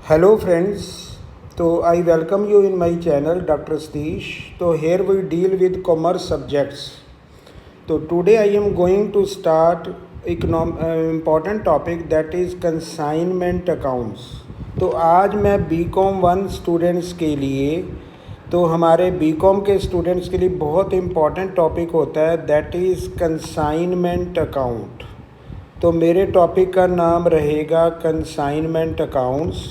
Hello friends, so I welcome you in my channel Dr. Satish. So here we deal with commerce subjects. So today I am going to start important topic that is consignment accounts. तो आज मैं BCom 1 students के लिए तो हमारे BCom के students के लिए बहुत इम्पॉर्टेंट टॉपिक होता है दैट इज़ कंसाइनमेंट अकाउंट। तो मेरे टॉपिक का नाम रहेगा कंसाइनमेंट अकाउंट्स।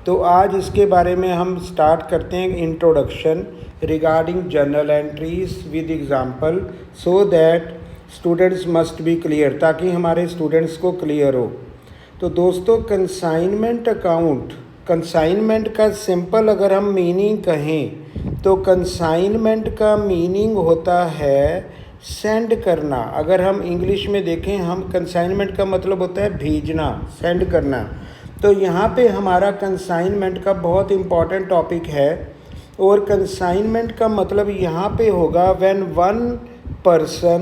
तो आज इसके बारे में हम स्टार्ट करते हैं introduction regarding journal entries with example so that students must be clear, ताकि हमारे स्टूडेंट्स को क्लियर हो। तो दोस्तों कंसाइनमेंट अकाउंट, कंसाइनमेंट का सिंपल अगर हम मीनिंग कहें तो कंसाइनमेंट का मीनिंग होता है सेंड करना। अगर हम इंग्लिश में देखें, हम कंसाइनमेंट का मतलब होता है भेजना, सेंड करना। तो यहाँ पे हमारा कंसाइनमेंट का बहुत इम्पॉर्टेंट टॉपिक है और कंसाइनमेंट का मतलब यहाँ पे होगा when one person,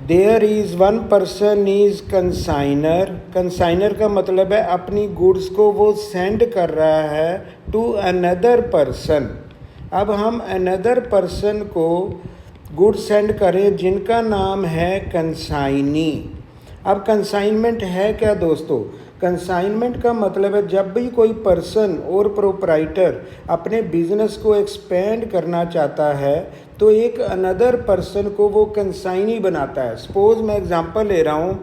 there is one person is consignor. Consignor का मतलब है अपनी गुड्स को वो सेंड कर रहा है टू अनदर पर्सन। अब हम अनदर पर्सन को गुड सेंड करें जिनका नाम है कंसाइनी। अब कंसाइनमेंट है क्या दोस्तों? कंसाइनमेंट का मतलब है जब भी कोई पर्सन और प्रोप्राइटर अपने बिजनेस को एक्सपेंड करना चाहता है तो एक अनदर पर्सन को वो कंसाइनी बनाता है। सपोज मैं एग्जांपल ले रहा हूँ,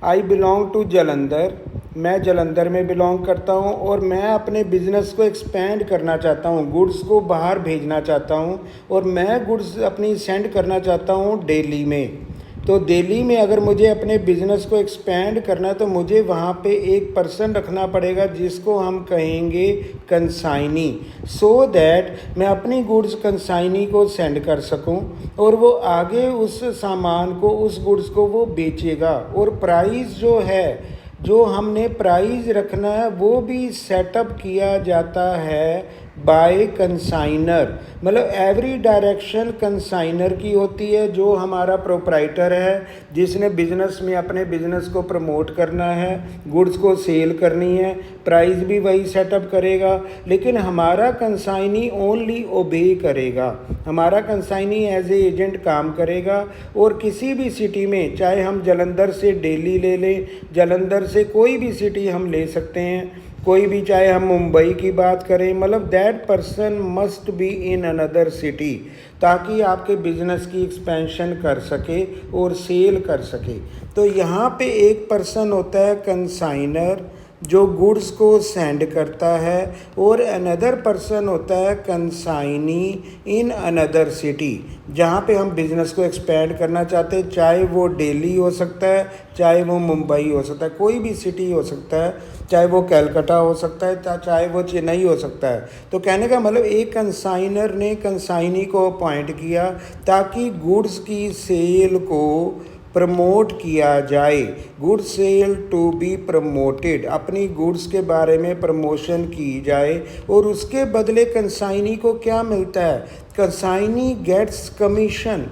आई बिलोंग टू जलंधर, मैं जलंधर में बिलोंग करता हूँ और मैं अपने बिज़नेस को एक्सपेंड करना चाहता हूँ, गुड्स को बाहर भेजना चाहता हूँ और मैं गुड्स अपनी सेंड करना चाहता हूँ दिल्ली में। तो दिल्ली में अगर मुझे अपने बिज़नेस को एक्सपेंड करना है तो मुझे वहाँ पे एक पर्सन रखना पड़ेगा जिसको हम कहेंगे कंसाइनी, सो दैट मैं अपनी गुड्स कंसाइनी को सेंड कर सकूं और वो आगे उस सामान को, उस गुड्स को वो बेचेगा। और प्राइस जो है, जो हमने प्राइस रखना है वो भी सेटअप किया जाता है बाय कंसाइनर। मतलब एवरी डायरेक्शन कंसाइनर की होती है, जो हमारा प्रोप्राइटर है जिसने बिज़नेस में अपने बिज़नेस को प्रमोट करना है, गुड्स को सेल करनी है, प्राइस भी वही सेटअप करेगा। लेकिन हमारा कंसाइनी ओनली ओबे करेगा, हमारा कंसाइनी एज ए एजेंट काम करेगा। और किसी भी सिटी में, चाहे हम जलंधर से दिल्ली ले लें, जलंधर से कोई भी सिटी हम ले सकते हैं, कोई भी, चाहे हम मुंबई की बात करें, मतलब that person must be in another city, ताकि आपके बिजनेस की एक्सपेंशन कर सके और सेल कर सके। तो यहाँ पे एक पर्सन होता है कंसाइनर जो गुड्स को सेंड करता है और अनदर पर्सन होता है कंसाइनी इन अनदर सिटी, जहाँ पे हम बिज़नेस को एक्सपेंड करना चाहते हैं, चाहे वो दिल्ली हो सकता है, चाहे वो मुंबई हो सकता है, कोई भी सिटी हो सकता है, चाहे वो कलकत्ता हो सकता है, चाहे वो चेन्नई हो सकता है। तो कहने का मतलब एक कंसाइनर ने कंसाइनी को अपॉइंट किया ताकि गुड्स की सेल को प्रमोट किया जाए, good sale to be promoted, अपनी गुड्स के बारे में प्रमोशन की जाए। और उसके बदले कंसाइनी को क्या मिलता है? Consignee gets commission.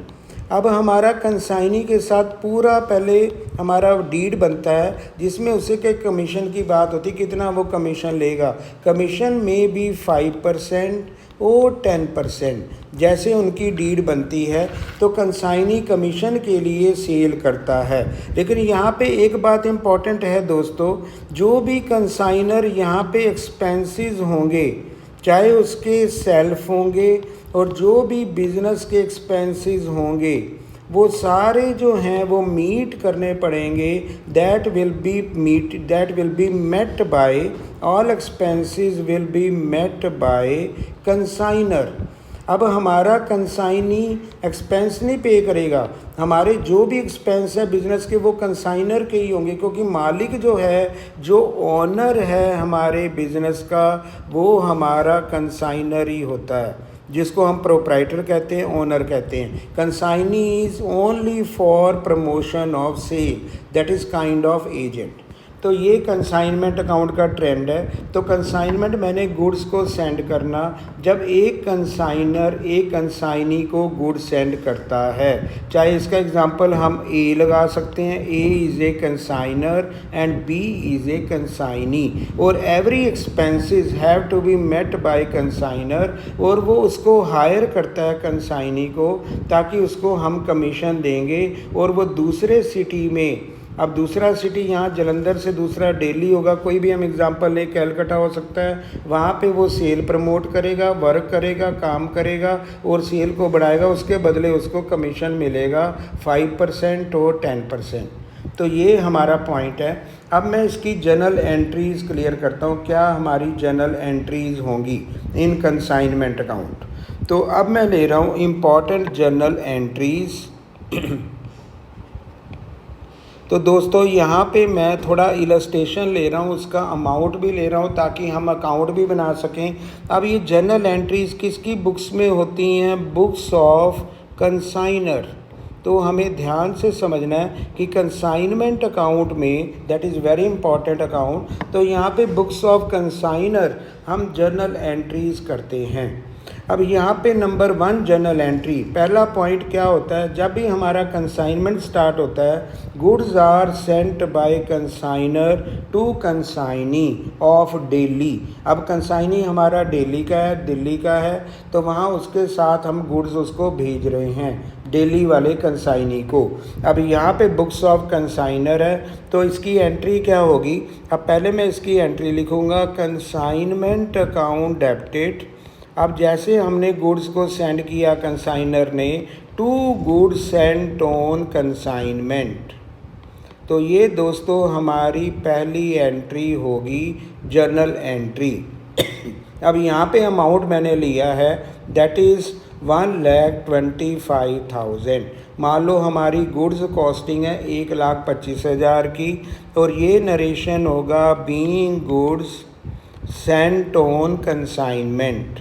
अब हमारा कंसाइनी के साथ पूरा पहले हमारा डीड बनता है जिसमें उसे के कमीशन की बात होती, कितना वो कमीशन लेगा। कमीशन में भी 5% और 10% जैसे उनकी डीड बनती है। तो कंसाइनी कमीशन के लिए सेल करता है। लेकिन यहाँ पे एक बात इम्पॉर्टेंट है दोस्तों, जो भी कंसाइनर यहाँ पे एक्सपेंसेस होंगे, चाहे उसके सेल्फ होंगे और जो भी बिज़नेस के एक्सपेंसेस होंगे, वो सारे जो हैं वो मीट करने पड़ेंगे। That will be met by, all expenses will be met by consignor. अब हमारा कंसाइनी एक्सपेंस नहीं पे करेगा, हमारे जो भी एक्सपेंस है बिज़नेस के वो कंसाइनर के ही होंगे, क्योंकि मालिक जो है, जो ओनर है हमारे बिज़नेस का, वो हमारा कंसाइनर ही होता है, जिसको हम प्रोप्राइटर कहते हैं, ओनर कहते हैं। Consignee is only for promotion of sale, that is kind of agent. तो ये कंसाइनमेंट अकाउंट का ट्रेंड है। तो कंसाइनमेंट मैंने गुड्स को सेंड करना, जब एक कंसाइनर एक कंसाइनी को गुड्स सेंड करता है, चाहे इसका एग्जांपल हम ए लगा सकते हैं, A is a consignor and B is a consignee, और every expenses have to be met by consignor, और वो उसको हायर करता है कंसाइनी को ताकि उसको हम कमीशन देंगे। और वो दूसरे सिटी में, अब दूसरा सिटी यहाँ जलंधर से दूसरा दिल्ली होगा, कोई भी हम एग्जांपल ले, कैलकाटा हो सकता है, वहाँ पे वो सेल प्रमोट करेगा, वर्क करेगा, काम करेगा और सेल को बढ़ाएगा, उसके बदले उसको कमीशन मिलेगा 5% और 10%। तो ये हमारा पॉइंट है। अब मैं इसकी जर्नल एंट्रीज़ क्लियर करता हूँ, क्या हमारी जर्नल एंट्रीज़ होंगी इन कंसाइनमेंट अकाउंट। तो अब मैं ले रहा हूँ इम्पॉर्टेंट जर्नल एंट्रीज़। तो दोस्तों यहाँ पे मैं थोड़ा इलस्ट्रेशन ले रहा हूँ, उसका अमाउंट भी ले रहा हूँ ताकि हम अकाउंट भी बना सकें। अब ये जर्नल एंट्रीज़ किसकी बुक्स में होती हैं? Books of consignor. तो हमें ध्यान से समझना है कि कंसाइनमेंट अकाउंट में, that is very important account, तो यहाँ पे बुक्स ऑफ कंसाइनर हम जर्नल एंट्रीज़ करते हैं। अब यहाँ पे नंबर 1 जर्नल एंट्री, पहला पॉइंट क्या होता है? जब भी हमारा कंसाइनमेंट स्टार्ट होता है, goods are sent by consignor to consignee of Delhi. अब कंसाइनी हमारा दिल्ली का है, दिल्ली का है, तो वहाँ उसके साथ हम गुड्स उसको भेज रहे हैं दिल्ली वाले कंसाइनी को। अब यहाँ पे बुक्स ऑफ कंसाइनर है, तो इसकी एंट्री क्या होगी? अब पहले मैं इसकी एंट्री लिखूँगा कंसाइनमेंट अकाउंट डेबिटेड। अब जैसे हमने गुड्स को सेंड किया कंसाइनर ने, to goods sent on consignment, तो ये दोस्तों हमारी पहली एंट्री होगी, जर्नल एंट्री। अब यहाँ पे अमाउंट मैंने लिया है, दैट इज़ 1,25,000। मान लो हमारी गुड्स कॉस्टिंग है 1,25,000 की, और ये नरेशन होगा being goods sent on consignment.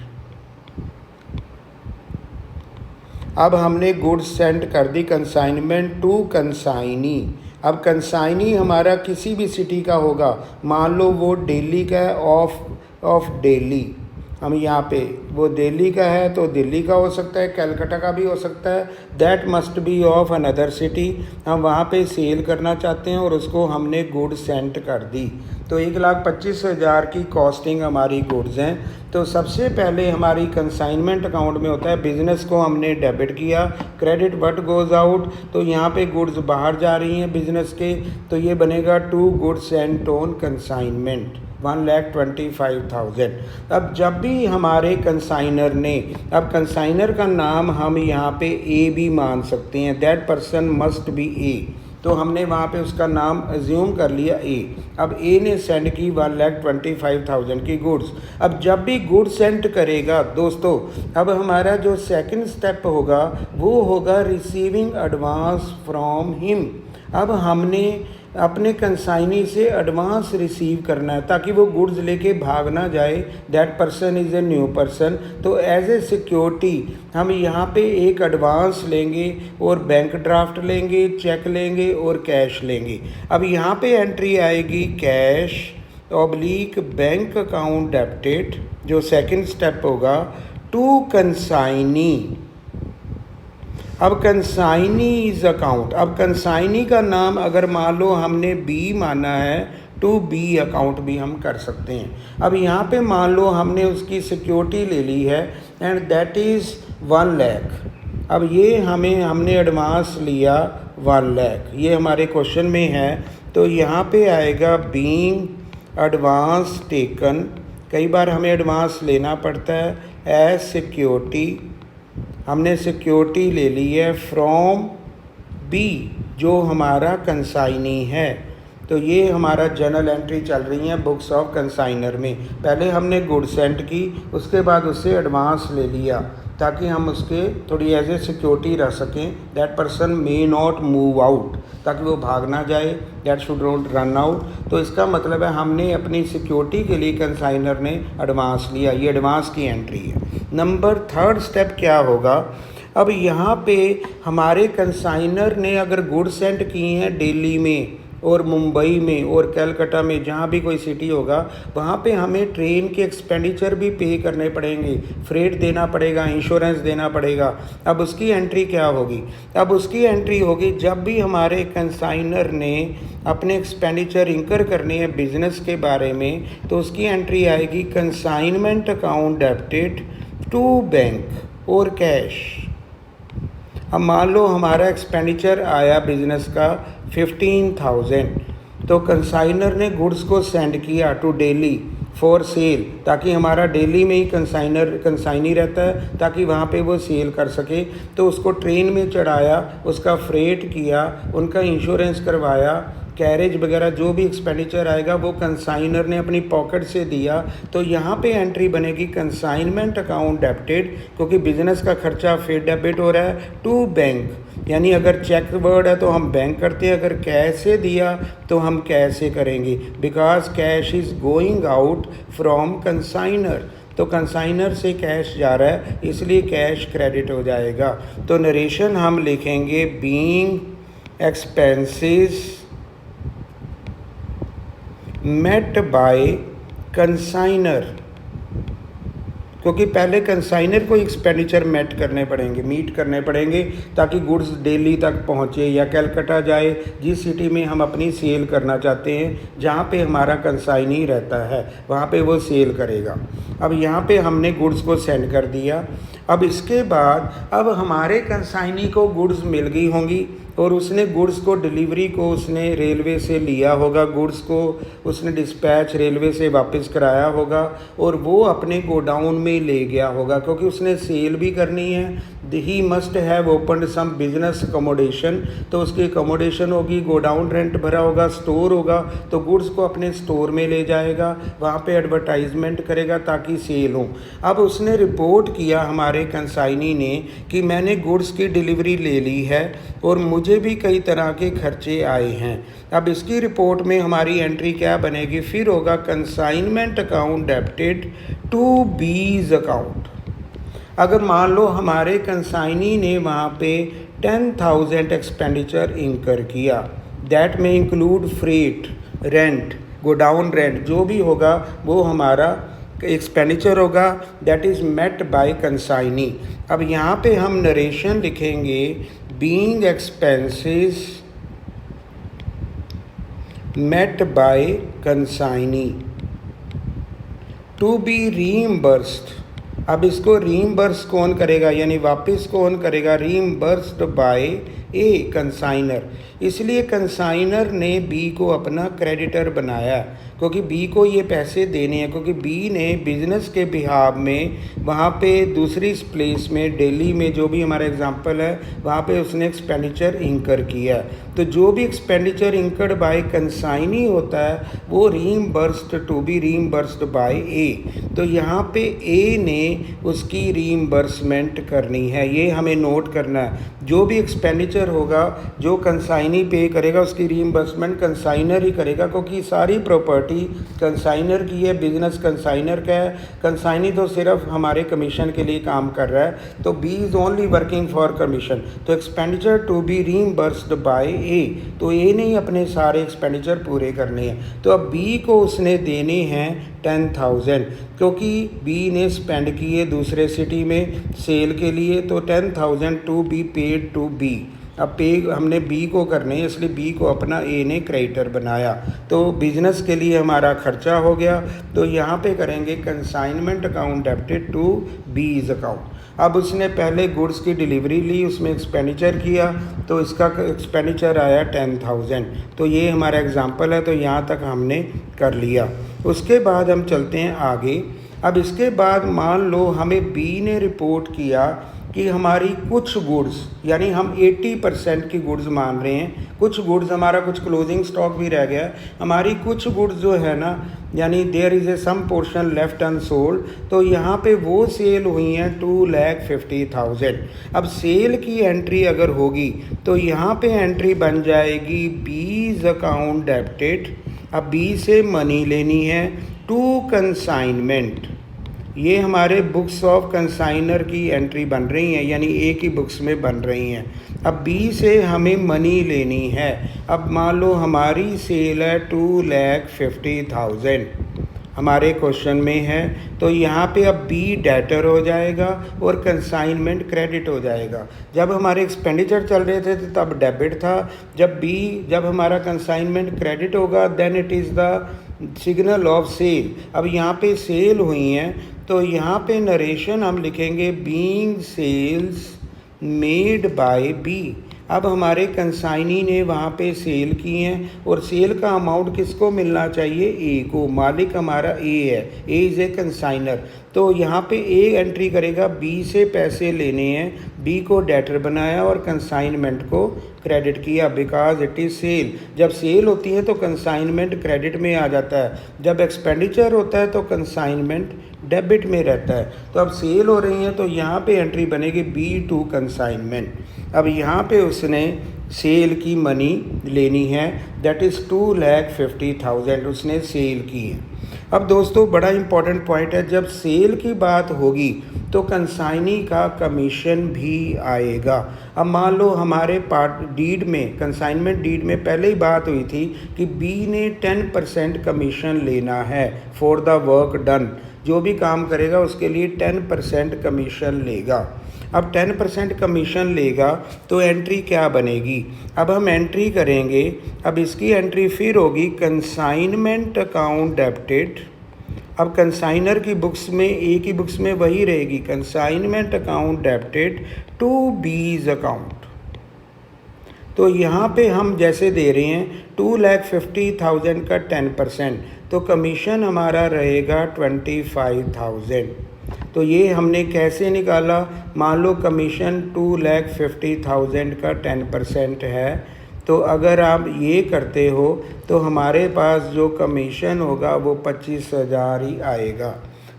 अब हमने गुड्स सेंड कर दी कंसाइनमेंट टू कंसाइनी। अब कंसाइनी हमारा किसी भी सिटी का होगा, मान लो वो दिल्ली का है, ऑफ दिल्ली, हम यहाँ पे वो दिल्ली का है तो दिल्ली का हो सकता है, कलकत्ता का भी हो सकता है, that must be of another city. हम वहाँ पे सेल करना चाहते हैं और उसको हमने गुड्स सेंड कर दी, तो 1,25,000 की कॉस्टिंग हमारी गुड्स हैं। तो सबसे पहले हमारी कंसाइनमेंट अकाउंट में होता है, बिज़नेस को हमने डेबिट किया, क्रेडिट व्हाट गोज़ आउट, तो यहाँ पे गुड्स बाहर जा रही हैं बिज़नेस के, तो ये बनेगा to goods sent on consignment 1,25,000। अब जब भी हमारे कंसाइनर ने, अब कंसाइनर का नाम हम यहाँ पे ए भी मान सकते हैं, दैट पर्सन मस्ट बी ए, तो हमने वहाँ पे उसका नाम अज्यूम कर लिया ए। अब ए ने सेंड की 1,25,000 की गुड्स। अब जब भी गुड्स सेंड करेगा दोस्तों, अब हमारा जो सेकंड स्टेप होगा वो होगा रिसीविंग एडवांस फ्रॉम हिम। अब हमने अपने कंसाइनी से एडवांस रिसीव करना है ताकि वो गुड्स लेके भाग ना जाए, that person is a new person. तो एज ए सिक्योरिटी हम यहाँ पे एक एडवांस लेंगे और बैंक ड्राफ्ट लेंगे, चेक लेंगे और कैश लेंगे। अब यहाँ पे एंट्री आएगी cash oblique bank account debited, जो सेकंड स्टेप होगा, टू कंसाइनी। अब कंसाइनीज अकाउंट, अब कंसाइनी का नाम अगर मान लो हमने बी माना है, टू बी अकाउंट भी हम कर सकते हैं। अब यहाँ पे मान लो हमने उसकी सिक्योरिटी ले ली है एंड दैट इज़ 1 लाख। अब ये हमने एडवांस लिया 1 लाख, ये हमारे क्वेश्चन में है, तो यहाँ पे आएगा बीइंग एडवांस टेकन। कई बार हमें एडवांस लेना पड़ता है, एज सिक्योरिटी, हमने सिक्योरिटी ले ली है फ्रॉम बी जो हमारा कंसाइनी है। तो ये हमारा जर्नल एंट्री चल रही है बुक्स ऑफ कंसाइनर में। पहले हमने गुड सेंड की, उसके बाद उससे एडवांस ले लिया ताकि हम उसके थोड़ी एज ए सिक्योरिटी रह सकें, that person may not move out, ताकि वो भाग ना जाए, that should not run out. तो इसका मतलब है हमने अपनी सिक्योरिटी के लिए कंसाइनर ने एडवांस लिया, ये एडवांस की एंट्री है। नंबर 3 स्टेप क्या होगा? अब यहाँ पे हमारे कंसाइनर ने अगर गुड सेंड किए हैं दिल्ली में, और मुंबई में और कलकत्ता में, जहाँ भी कोई सिटी होगा वहाँ पे हमें ट्रेन के एक्सपेंडिचर भी पे करने पड़ेंगे, फ्रेट देना पड़ेगा, इंश्योरेंस देना पड़ेगा। अब उसकी एंट्री क्या होगी? अब उसकी एंट्री होगी जब भी हमारे कंसाइनर ने अपने एक्सपेंडिचर इंकर करने हैं बिजनेस के बारे में, तो उसकी एंट्री आएगी consignment account debited to bank और कैश। अब मान लो हमारा एक्सपेंडिचर आया बिजनेस का 15,000, तो कंसाइनर ने गुड्स को सेंड किया टू दिल्ली फॉर सेल, ताकि हमारा दिल्ली में ही कंसाइनी रहता है ताकि वहाँ पे वो सेल कर सके। तो उसको ट्रेन में चढ़ाया, उसका फ्रेट किया, उनका इंश्योरेंस करवाया, कैरेज वगैरह जो भी एक्सपेंडिचर आएगा वो कंसाइनर ने अपनी पॉकेट से दिया। तो यहाँ पे एंट्री बनेगी कंसाइनमेंट अकाउंट डेबिटेड, क्योंकि बिजनेस का खर्चा फिर डेबिट हो रहा है टू बैंक, यानी अगर चेक वर्ड है तो हम बैंक करते हैं, अगर कैश से दिया तो हम कैश से करेंगे, because cash is going out from consignor. तो कंसाइनर से कैश जा रहा है इसलिए कैश क्रेडिट हो जाएगा। तो नरेशन हम लिखेंगे being expenses met by consignor, क्योंकि पहले कंसाइनर को एक्सपेंडिचर मीट करने पड़ेंगे ताकि गुड्स दिल्ली तक पहुँचे या कलकत्ता जाए, जिस सिटी में हम अपनी सेल करना चाहते हैं, जहाँ पे हमारा कंसाइनी रहता है वहाँ पे वो सेल करेगा। अब यहाँ पे हमने गुड्स को सेंड कर दिया। अब इसके बाद अब हमारे कंसाइनी को गुड्स मिल गई होंगी और उसने गुड्स को डिलीवरी को उसने रेलवे से लिया होगा, गुड्स को उसने डिस्पैच रेलवे से वापस कराया होगा और वो अपने गोडाउन में ले गया होगा, क्योंकि उसने सेल भी करनी है। He must have opened some business accommodation, तो उसकी अकोमोडेशन होगी, गोडाउन रेंट भरा होगा, स्टोर होगा, तो गुड्स को अपने स्टोर में ले जाएगा, वहाँ पे एडवर्टाइजमेंट करेगा ताकि सेल हो। अब उसने रिपोर्ट किया हमारे कंसाइनी ने कि मैंने गुड्स की डिलीवरी ले ली है और मुझे भी कई तरह के खर्चे आए हैं। अब इसकी रिपोर्ट में हमारी एंट्री क्या बनेगी? फिर होगा consignment account debited to B's account. अगर मान लो हमारे कंसाइनी ने वहाँ पे 10,000 एक्सपेंडिचर इंकर किया, दैट में include freight, rent, godown rent, जो भी होगा वो हमारा एक्सपेंडिचर होगा, that is met by consignee. अब यहाँ पे हम नरेशन लिखेंगे being expenses met by consignee to be reimbursed. अब इसको रीइंबर्स कौन करेगा, यानी वापस कौन करेगा? Reimbursed by A consignor. इसलिए कंसाइनर ने बी को अपना क्रेडिटर बनाया, क्योंकि बी को ये पैसे देने हैं, क्योंकि बी ने बिजनेस के बिहाव में वहाँ पे दूसरी प्लेस में दिल्ली में जो भी हमारा एग्जांपल है वहाँ पे उसने एक्सपेंडिचर इंकर किया। तो जो भी एक्सपेंडिचर इंकर्ड बाय कंसाइनी होता है वो रीइंबर्स्ड to be reimbursed by A. तो यहाँ पे ए ने उसकी रीइंबर्समेंट करनी है, ये हमें नोट करना है। जो भी एक्सपेंडिचर होगा जो कंसाइनी पे करेगा उसकी रीइंबर्समेंट कंसाइनर ही करेगा, क्योंकि सारी प्रॉपर्टी कंसाइनर की है, बिजनेस कंसाइनर का है, कंसाइनी तो सिर्फ हमारे कमीशन के लिए काम कर रहा है। तो B is only working for commission. तो expenditure to be reimbursed by A, तो ए ने ही अपने सारे एक्सपेंडिचर पूरे करने हैं। तो अब बी को उसने देने हैं 10,000, क्योंकि बी ने स्पेंड किए दूसरे सिटी में सेल के लिए, तो 10,000 to be paid to B. अब पे हमने बी को करने हैं, इसलिए बी को अपना ए ने क्रेडिटर बनाया, तो बिजनेस के लिए हमारा खर्चा हो गया। तो यहाँ पे करेंगे consignment account debited to B's account. अब उसने पहले गुड्स की डिलीवरी ली, उसमें एक्सपेंडिचर किया, तो इसका एक्सपेंडिचर आया 10,000। तो ये हमारा एग्जांपल है, तो यहाँ तक हमने कर लिया। उसके बाद हम चलते हैं आगे। अब इसके बाद मान लो हमें बी ने रिपोर्ट किया कि हमारी कुछ गुड्स, यानी हम 80% की गुड्स मान रहे हैं, कुछ गुड्स हमारा कुछ क्लोजिंग स्टॉक भी रह गया, हमारी कुछ गुड्स जो है ना, यानी there is a some portion left unsold, तो यहाँ पे वो सेल हुई हैं 2,50,000। अब सेल की एंट्री अगर होगी तो यहाँ पे एंट्री बन जाएगी बीज अकाउंट डेबिटेड। अब बी से मनी लेनी है टू कंसाइनमेंट, ये हमारे बुक्स ऑफ कंसाइनर की एंट्री बन रही हैं, यानी ए की बुक्स में बन रही हैं। अब बी से हमें मनी लेनी है। अब मान लो हमारी सेल है 2,50,000 हमारे क्वेश्चन में है, तो यहाँ पे अब बी डेटर हो जाएगा और कंसाइनमेंट क्रेडिट हो जाएगा। जब हमारे एक्सपेंडिचर चल रहे थे तो तब डेबिट था, जब हमारा कंसाइनमेंट क्रेडिट होगा then it is the signal of sale. अब यहाँ पे सेल हुई हैं तो यहाँ पे नरेशन हम लिखेंगे being sales made by B. अब हमारे कंसाइनी ने वहाँ पे सेल की हैं और सेल का अमाउंट किसको मिलना चाहिए? ए को। मालिक हमारा ए है, ए इज़ ए कंसाइनर। तो यहाँ पे ए एंट्री करेगा, बी से पैसे लेने हैं, बी को डेटर बनाया और कंसाइनमेंट को क्रेडिट किया बिकॉज इट इज़ सेल। जब सेल होती है तो कंसाइनमेंट क्रेडिट में आ जाता है, जब एक्सपेंडिचर होता है तो कंसाइनमेंट डेबिट में रहता है। तो अब सेल हो रही है तो यहाँ पे एंट्री बनेगी बी टू कंसाइनमेंट। अब यहाँ पे उसने सेल की मनी लेनी है, दैट इज़ 2,50,000 उसने सेल की है। अब दोस्तों बड़ा इंपॉर्टेंट पॉइंट है, जब सेल की बात होगी तो कंसाइनी का कमीशन भी आएगा। अब मान लो हमारे डीड में, कंसाइनमेंट डीड में पहले ही बात हुई थी कि बी ने 10% कमीशन लेना है फॉर द वर्क डन। जो भी काम करेगा उसके लिए 10% कमीशन लेगा। अब 10% कमीशन लेगा तो एंट्री क्या बनेगी? अब हम एंट्री करेंगे, अब इसकी एंट्री फिर होगी कंसाइनमेंट अकाउंट डेबिटेड। अब कंसाइनर की बुक्स में, ए की बुक्स में वही रहेगी, consignment account debited to B's account. तो यहाँ पे हम जैसे दे रहे हैं 2,50,000 का 10%, तो कमीशन हमारा रहेगा 25,000। तो ये हमने कैसे निकाला? मान लो कमीशन 2,50,000 का 10% है, तो अगर आप ये करते हो तो हमारे पास जो कमीशन होगा वो 25,000 ही आएगा।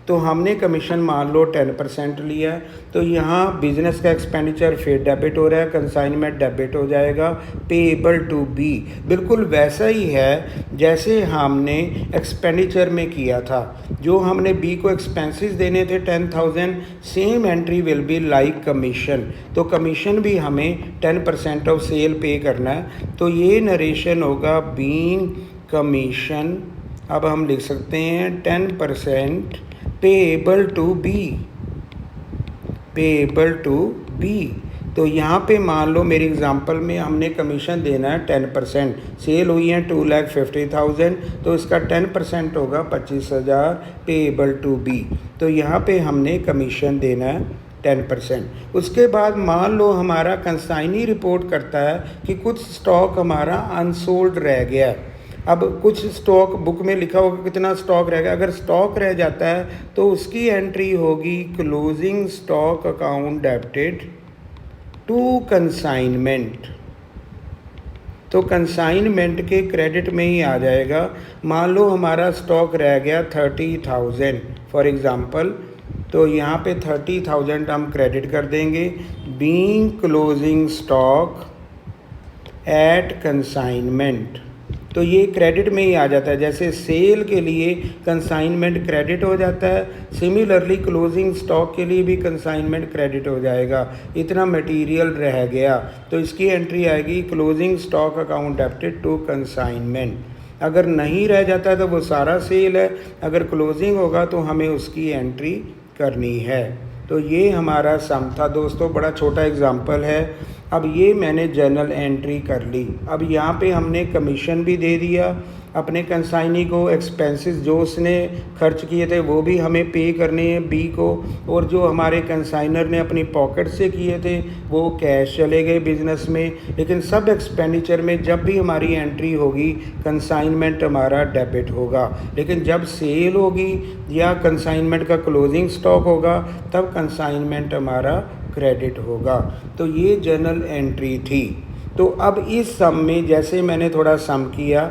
तो हमने कमीशन मान लो 10% लिया है, तो यहाँ बिजनेस का एक्सपेंडिचर फिर डेबिट हो रहा है, कंसाइनमेंट डेबिट हो जाएगा, पेएबल टू बी। बिल्कुल वैसा ही है जैसे हमने एक्सपेंडिचर में किया था, जो हमने बी को एक्सपेंसेस देने थे 10,000, same entry will be like commission. तो कमीशन भी हमें 10% ऑफ सेल पे करना है, तो ये नरेशन होगा बीइंग कमीशन। अब हम लिख सकते हैं 10% payable to B, payable to B. तो यहाँ पे मान लो मेरी एग्जांपल में हमने कमीशन देना है 10%, सेल हुई है 2,50,000, तो इसका 10% होगा 25,000 पेएबल टू बी। तो यहाँ पे हमने कमीशन देना है 10%। उसके बाद मान लो हमारा कंसाइनी रिपोर्ट करता है कि कुछ स्टॉक हमारा अनसोल्ड रह गया है। अब कुछ स्टॉक बुक में लिखा होगा कितना स्टॉक रह गया, अगर स्टॉक रह जाता है तो उसकी एंट्री होगी closing stock account debited to consignment. तो कंसाइनमेंट के क्रेडिट में ही आ जाएगा। मान लो हमारा स्टॉक रह गया 30,000 फॉर एग्ज़ाम्पल, तो यहाँ पे 30,000 हम क्रेडिट कर देंगे, being closing stock at consignment. तो ये क्रेडिट में ही आ जाता है, जैसे सेल के लिए कंसाइनमेंट क्रेडिट हो जाता है, सिमिलरली क्लोजिंग स्टॉक के लिए भी कंसाइनमेंट क्रेडिट हो जाएगा। इतना मटेरियल रह गया तो इसकी एंट्री आएगी closing stock account debited to consignment. अगर नहीं रह जाता है तो वो सारा सेल है, अगर क्लोजिंग होगा तो हमें उसकी एंट्री करनी है। तो ये हमारा सम था दोस्तों, बड़ा छोटा एग्जाम्पल है। अब ये मैंने जर्नल एंट्री कर ली। अब यहाँ पे हमने कमीशन भी दे दिया अपने कंसाइनी को, एक्सपेंसेस जो उसने खर्च किए थे वो भी हमें पे करने हैं बी को, और जो हमारे कंसाइनर ने अपनी पॉकेट से किए थे वो कैश चले गए बिजनेस में। लेकिन सब एक्सपेंडिचर में जब भी हमारी एंट्री होगी कंसाइनमेंट हमारा डेबिट होगा, लेकिन जब सेल होगी या कंसाइनमेंट का क्लोजिंग स्टॉक होगा तब कंसाइनमेंट हमारा क्रेडिट होगा। तो ये जर्नल एंट्री थी। तो अब इस सम में जैसे मैंने थोड़ा सम किया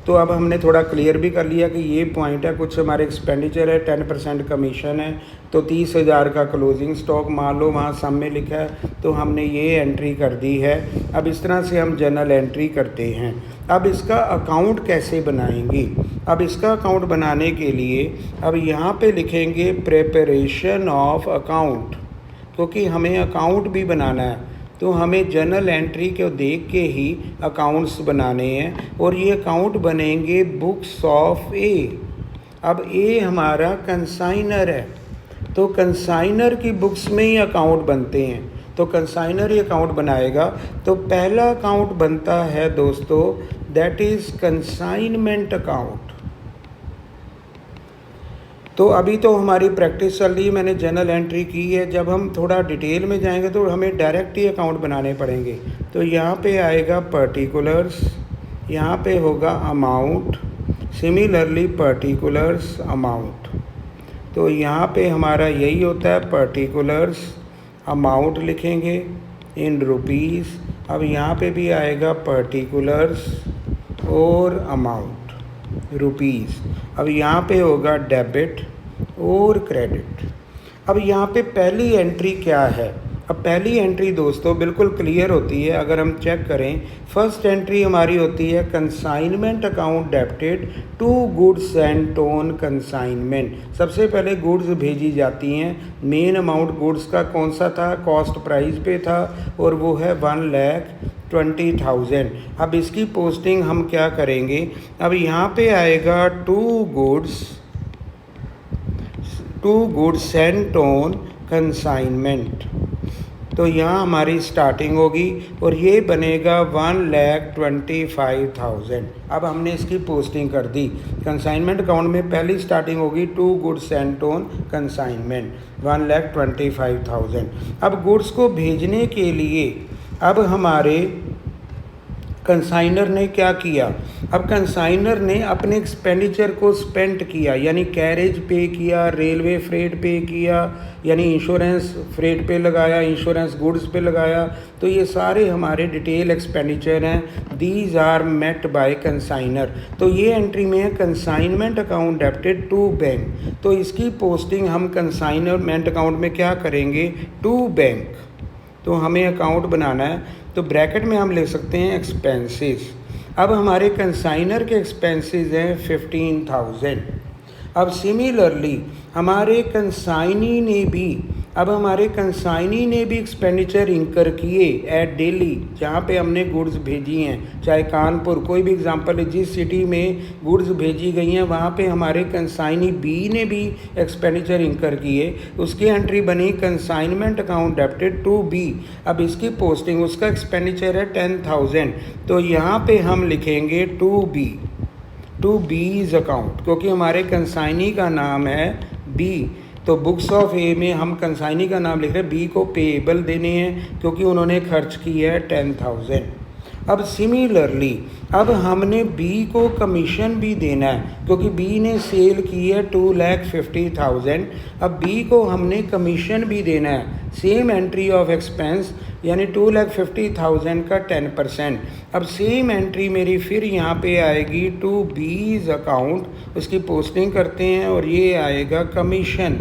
तो अब हमने थोड़ा क्लियर भी कर लिया कि ये पॉइंट है, कुछ हमारे एक्सपेंडिचर है, 10% कमीशन है, तो 30,000 का क्लोजिंग स्टॉक मान लो वहाँ सामने लिखा है, तो हमने ये एंट्री कर दी है। अब इस तरह से हम जर्नल एंट्री करते हैं। अब इसका अकाउंट कैसे बनाएंगे? अब इसका अकाउंट बनाने के लिए अब यहाँ पे लिखेंगे प्रिपरेशन ऑफ अकाउंट, क्योंकि हमें अकाउंट भी बनाना है, तो हमें जर्नल एंट्री को देख के ही अकाउंट्स बनाने हैं, और ये अकाउंट बनेंगे बुक्स ऑफ ए। अब ए हमारा कंसाइनर है, तो कंसाइनर की बुक्स में ही अकाउंट बनते हैं, तो कंसाइनर ही अकाउंट बनाएगा। तो पहला अकाउंट बनता है दोस्तों, दैट इज़ कंसाइनमेंट अकाउंट। तो अभी तो हमारी प्रैक्टिस चल रही है, मैंने जर्नल एंट्री की है। जब हम थोड़ा डिटेल में जाएंगे तो हमें डायरेक्ट ही अकाउंट बनाने पड़ेंगे। तो यहाँ पे आएगा पर्टिकुलर्स, यहाँ पे होगा अमाउंट, सिमिलरली पर्टिकुलर्स अमाउंट। तो यहाँ पे हमारा यही होता है, पर्टिकुलर्स अमाउंट लिखेंगे इन रुपीज़। अब यहाँ पे भी आएगा पर्टिकुलर्स और अमाउंट रुपीज़। अब यहाँ पे होगा डेबिट और क्रेडिट। अब यहाँ पे पहली एंट्री क्या है? अब पहली एंट्री दोस्तों बिल्कुल क्लियर होती है, अगर हम चेक करें। फर्स्ट एंट्री हमारी होती है consignment account debited to goods sent on consignment. सबसे पहले गुड्स भेजी जाती हैं। मेन अमाउंट गुड्स का कौन सा था? कॉस्ट प्राइस पे था, और वो है 1,20,000। अब इसकी पोस्टिंग हम क्या करेंगे? अब यहाँ पे आएगा to goods sent on consignment. तो यहाँ हमारी स्टार्टिंग होगी, और ये बनेगा 1,25,000। अब हमने इसकी पोस्टिंग कर दी। कंसाइनमेंट अकाउंट में पहली स्टार्टिंग होगी to goods sent on consignment 1,25,000। अब गुड्स को भेजने के लिए अब हमारे कंसाइनर ने क्या किया? अब कंसाइनर ने अपने एक्सपेंडिचर को स्पेंड किया, यानी कैरेज पे किया, रेलवे फ्रेट पे किया, यानी इंश्योरेंस फ्रेट पे लगाया, इंश्योरेंस गुड्स पे लगाया। तो ये सारे हमारे डिटेल एक्सपेंडिचर हैं। These are met by consignor. तो ये एंट्री में है consignment account debited to bank. तो इसकी पोस्टिंग हम कंसाइनमेंट अकाउंट में क्या करेंगे? To bank. तो हमें अकाउंट बनाना है, तो ब्रैकेट में हम लिख सकते हैं एक्सपेंसेस। अब हमारे कंसाइनर के एक्सपेंसेस हैं 15,000। अब सिमिलरली हमारे कंसाइनी ने भी एक्सपेंडिचर इंकर किए एट दिल्ली, जहाँ पे हमने गुड्स भेजी हैं, चाहे कानपुर, कोई भी एग्जांपल है, जिस सिटी में गुड्स भेजी गई हैं वहाँ पे हमारे कंसाइनी बी ने भी एक्सपेंडिचर इंकर किए। उसकी एंट्री बनी consignment account debited to B. अब इसकी पोस्टिंग, उसका एक्सपेंडिचर है 10,000। तो यहाँ पे हम लिखेंगे टू बीज अकाउंट, क्योंकि हमारे कंसाइनी का नाम है बी। तो बुक्स ऑफ ए में हम कंसाइनी का नाम लिख रहे हैं, बी को पेएबल देने हैं क्योंकि उन्होंने खर्च किया है 10,000। अब सिमिलरली अब हमने बी को कमीशन भी देना है, क्योंकि बी ने सेल की है 2,50,000। अब बी को हमने कमीशन भी देना है। सेम एंट्री ऑफ एक्सपेंस, यानी 2,50,000 का 10%। अब सेम एंट्री मेरी फिर यहाँ पे आएगी टू बीज अकाउंट, उसकी पोस्टिंग करते हैं, और ये आएगा कमीशन।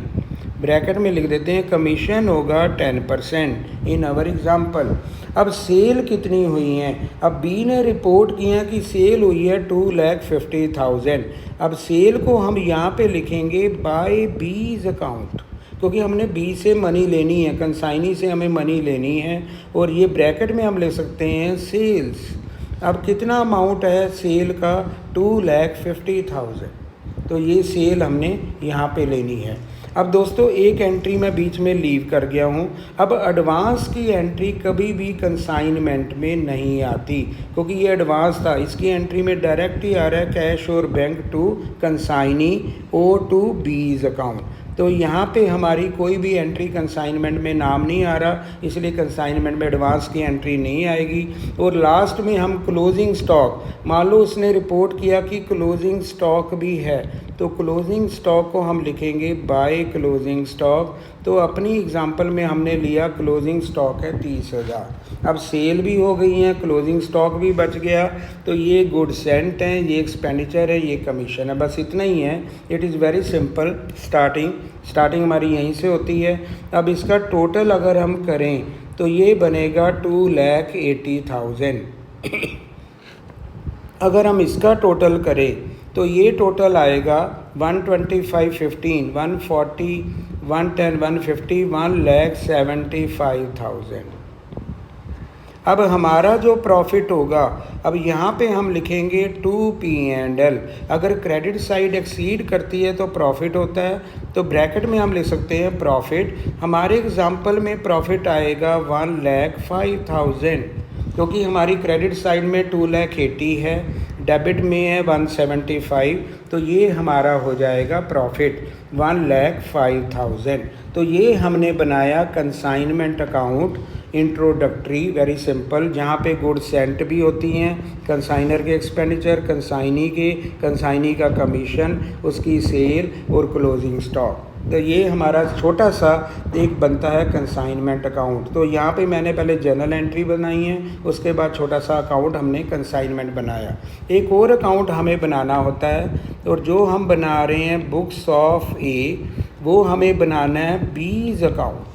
ब्रैकेट में लिख देते हैं कमीशन होगा 10% इन आवर एग्जाम्पल। अब सेल कितनी हुई हैं? अब बी ने रिपोर्ट किया कि सेल हुई है 2,50,000। अब सेल को हम यहाँ पे लिखेंगे बाय बीज अकाउंट, क्योंकि हमने बी से मनी लेनी है, कंसाइनी से हमें मनी लेनी है, और ये ब्रैकेट में हम ले सकते हैं सेल्स। अब कितना अमाउंट है सेल का? 2,50,000। तो ये सेल हमने यहाँ पे लेनी है। अब दोस्तों एक एंट्री मैं बीच में लीव कर गया हूँ। अब एडवांस की एंट्री कभी भी कंसाइनमेंट में नहीं आती, क्योंकि ये एडवांस था। इसकी एंट्री में डायरेक्ट ही आ रहा है कैश और बैंक टू कंसाइनी और टू बीज अकाउंट। तो यहाँ पे हमारी कोई भी एंट्री कंसाइनमेंट में नाम नहीं आ रहा, इसलिए कंसाइनमेंट में एडवांस की एंट्री नहीं आएगी। और लास्ट में हम क्लोजिंग स्टॉक, मान लो उसने रिपोर्ट किया कि क्लोजिंग स्टॉक भी है, तो क्लोजिंग स्टॉक को हम लिखेंगे बाय क्लोजिंग स्टॉक। तो अपनी एग्जांपल में हमने लिया क्लोजिंग स्टॉक है 30,000। अब सेल भी हो गई है, क्लोजिंग स्टॉक भी बच गया, तो ये गुड सेंट है, ये एक्सपेंडिचर है, ये कमीशन है, बस इतना ही है। It is very simple. Starting हमारी यहीं से होती है। अब इसका टोटल अगर हम करें तो ये बनेगा 2,80,000। अगर हम इसका टोटल करें तो ये टोटल आएगा 125,15, 140, 110, 150, 1,75,000। अब हमारा जो प्रॉफिट होगा, अब यहाँ पे हम लिखेंगे 2P&L। अगर क्रेडिट साइड एक्सीड करती है तो प्रॉफिट होता है, तो ब्रैकेट में हम लिख सकते हैं प्रॉफिट। हमारे एग्जांपल में प्रॉफिट आएगा 1,05,000, क्योंकि हमारी क्रेडिट साइड में 2,80,000 है, डेबिट में है 175, तो ये हमारा हो जाएगा प्रॉफिट 1,05,000। तो ये हमने बनाया consignment account introductory, very simple, जहाँ पे गुड सेंट भी होती हैं, कंसाइनर के एक्सपेंडिचर, कंसाइनी का कमीशन, उसकी सेल और क्लोजिंग स्टॉक। तो ये हमारा छोटा सा एक बनता है कंसाइनमेंट अकाउंट। तो यहाँ पे मैंने पहले जर्नल एंट्री बनाई है, उसके बाद छोटा सा अकाउंट हमने कंसाइनमेंट बनाया। एक और अकाउंट हमें बनाना होता है, और जो हम बना रहे हैं बुक्स ऑफ ए, वो हमें बनाना है बीज अकाउंट।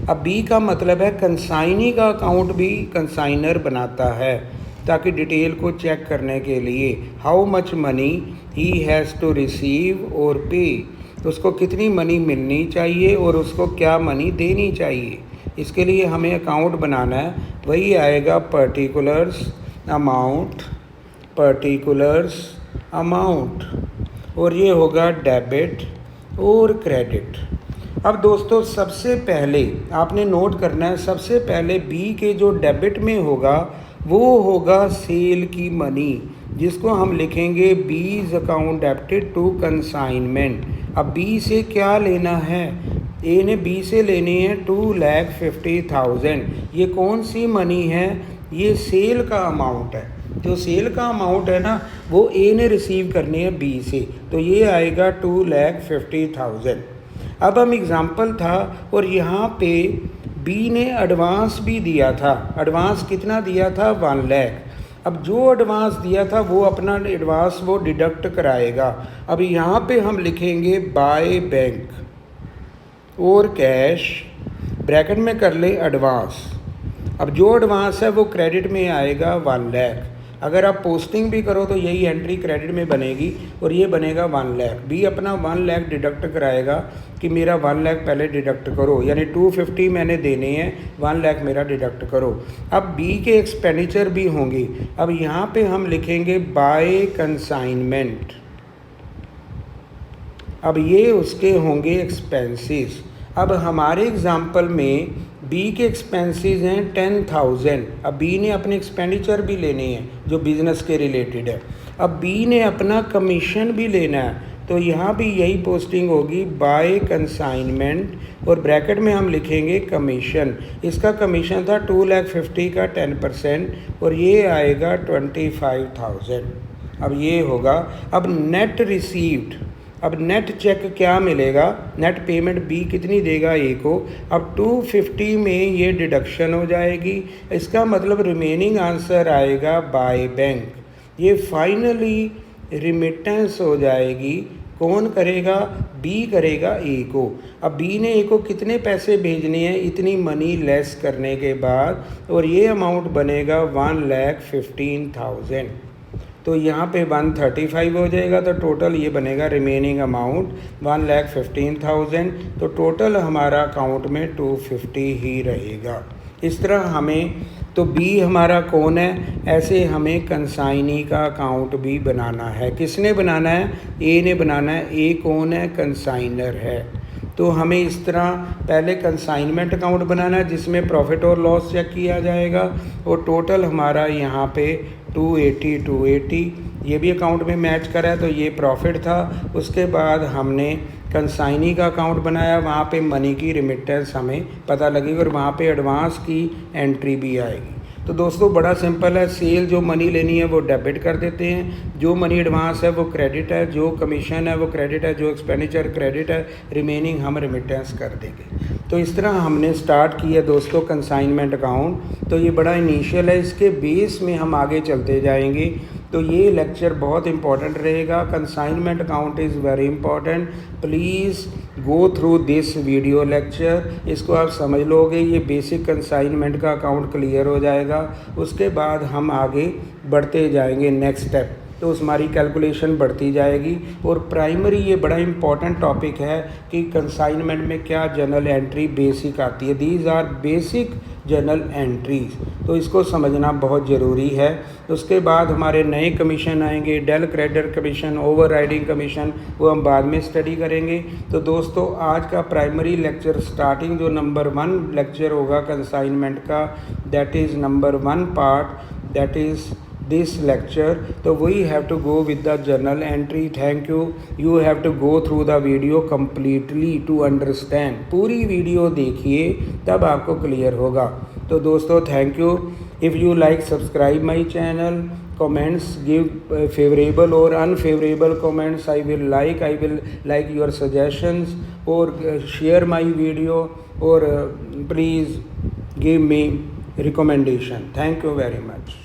अब बी का मतलब है कंसाइनी का अकाउंट भी कंसाइनर बनाता है, ताकि डिटेल को चेक करने के लिए how much money he has to receive और पे, तो उसको कितनी मनी मिलनी चाहिए और उसको क्या मनी देनी चाहिए। इसके लिए हमें अकाउंट बनाना है, वही आएगा पर्टिकुलर्स अमाउंट, और ये होगा डेबिट और क्रेडिट। अब दोस्तों सबसे पहले आपने नोट करना है, सबसे पहले बी के जो डेबिट में होगा वो होगा सेल की मनी, जिसको हम लिखेंगे B's account debited to consignment. अब बी से क्या लेना है, ए ने बी से लेनी है 2,50,000। ये कौन सी मनी है, ये सेल का अमाउंट है। जो सेल का अमाउंट है ना, वो ए ने रिसीव करनी है बी से, तो ये आएगा 2,50,000। अब हम एग्ज़ाम्पल था, और यहाँ पे बी ने एडवांस भी दिया था। एडवांस कितना दिया था, 1 लाख। अब जो एडवांस दिया था वो अपना एडवांस वो डिडक्ट कराएगा। अब यहाँ पे हम लिखेंगे बाय बैंक और कैश, ब्रैकेट में कर ले एडवांस। अब जो एडवांस है वो क्रेडिट में आएगा 1 लाख। अगर आप पोस्टिंग भी करो तो यही एंट्री क्रेडिट में बनेगी, और ये बनेगा 1 लाख। बी अपना 1 लाख डिडक्ट कराएगा कि मेरा 1 लाख पहले डिडक्ट करो, यानी 250 मैंने देने हैं, 1 लाख मेरा डिडक्ट करो। अब बी के एक्सपेंडिचर भी होंगे। अब यहाँ पे हम लिखेंगे बाय कंसाइनमेंट। अब ये उसके होंगे एक्सपेंसेस। अब हमारे एग्जाम्पल में बी के एक्सपेंसेस हैं 10,000। अब बी ने अपने एक्सपेंडिचर भी लेने हैं जो बिज़नेस के रिलेटेड है। अब बी ने अपना कमीशन भी लेना है, तो यहाँ भी यही पोस्टिंग होगी बाय कंसाइनमेंट, और ब्रैकेट में हम लिखेंगे कमीशन। इसका कमीशन था 2,50,000 का 10%, और ये आएगा 25,000। अब ये होगा। अब नेट रिसीव्ड, अब नेट चेक क्या मिलेगा, नेट पेमेंट बी कितनी देगा ए को। अब 250 में ये डिडक्शन हो जाएगी, इसका मतलब रिमेनिंग आंसर आएगा बाय बैंक। ये फाइनली रिमिटेंस हो जाएगी। कौन करेगा, बी करेगा ए को। अब बी ने ए को कितने पैसे भेजने हैं, इतनी मनी लेस करने के बाद, और ये अमाउंट बनेगा 1,15,000। तो यहाँ पे 135 हो जाएगा, तो टोटल ये बनेगा रिमेनिंग अमाउंट 1,15,000। तो टोटल हमारा अकाउंट में 250 ही रहेगा। इस तरह हमें, तो बी हमारा कौन है, ऐसे हमें कंसाइनी का अकाउंट भी बनाना है। किसने बनाना है, ए ने बनाना है। ए कौन है, कंसाइनर है। तो हमें इस तरह पहले कंसाइनमेंट अकाउंट बनाना है, जिसमें प्रॉफिट और लॉस चेक किया जाएगा, और टोटल हमारा यहाँ पे 280 ये भी अकाउंट में मैच करा है, तो ये प्रॉफिट था। उसके बाद हमने कंसाइनी का अकाउंट बनाया, वहाँ पे मनी की रिमिटेंस हमें पता लगेगी, और वहाँ पे एडवांस की एंट्री भी आएगी। तो दोस्तों बड़ा सिंपल है। सेल जो मनी लेनी है वो डेबिट कर देते हैं, जो मनी एडवांस है वो क्रेडिट है, जो कमीशन है वो क्रेडिट है, जो एक्सपेंडिचर क्रेडिट है, रिमेनिंग हम रिमिटेंस कर देंगे। तो इस तरह हमने स्टार्ट किया दोस्तों कंसाइनमेंट अकाउंट। तो ये बड़ा इनिशियल है, इसके बेस में हम आगे चलते जाएंगे। तो ये लेक्चर बहुत इंपॉर्टेंट रहेगा। Consignment account is very important. Please go through this video lecture. इसको आप समझ लोगे, ये बेसिक कंसाइनमेंट का अकाउंट क्लियर हो जाएगा। उसके बाद हम आगे बढ़ते जाएंगे नेक्स्ट स्टेप, तो उस हमारी कैलकुलेशन बढ़ती जाएगी। और प्राइमरी ये बड़ा इंपॉर्टेंट टॉपिक है कि कंसाइनमेंट में क्या जर्नल एंट्री बेसिक आती है। These are basic journal entries, तो इसको समझना बहुत ज़रूरी है। उसके बाद हमारे नए कमीशन आएंगे, del credere commission, overriding commission, वो हम बाद में स्टडी करेंगे। तो दोस्तों आज का प्राइमरी लेक्चर स्टार्टिंग जो नंबर 1 लेक्चर होगा कंसाइनमेंट का, that is number 1 part, that is this lecture. So we have to go with the journal entry. Thank you. You have to go through the video completely to understand. पूरी video देखिए तब आपको clear होगा। तो दोस्तों thank you. If you like subscribe my channel, comments, give favorable or unfavorable comments. I will like your suggestions, or share my video, or please give me recommendation. Thank you very much.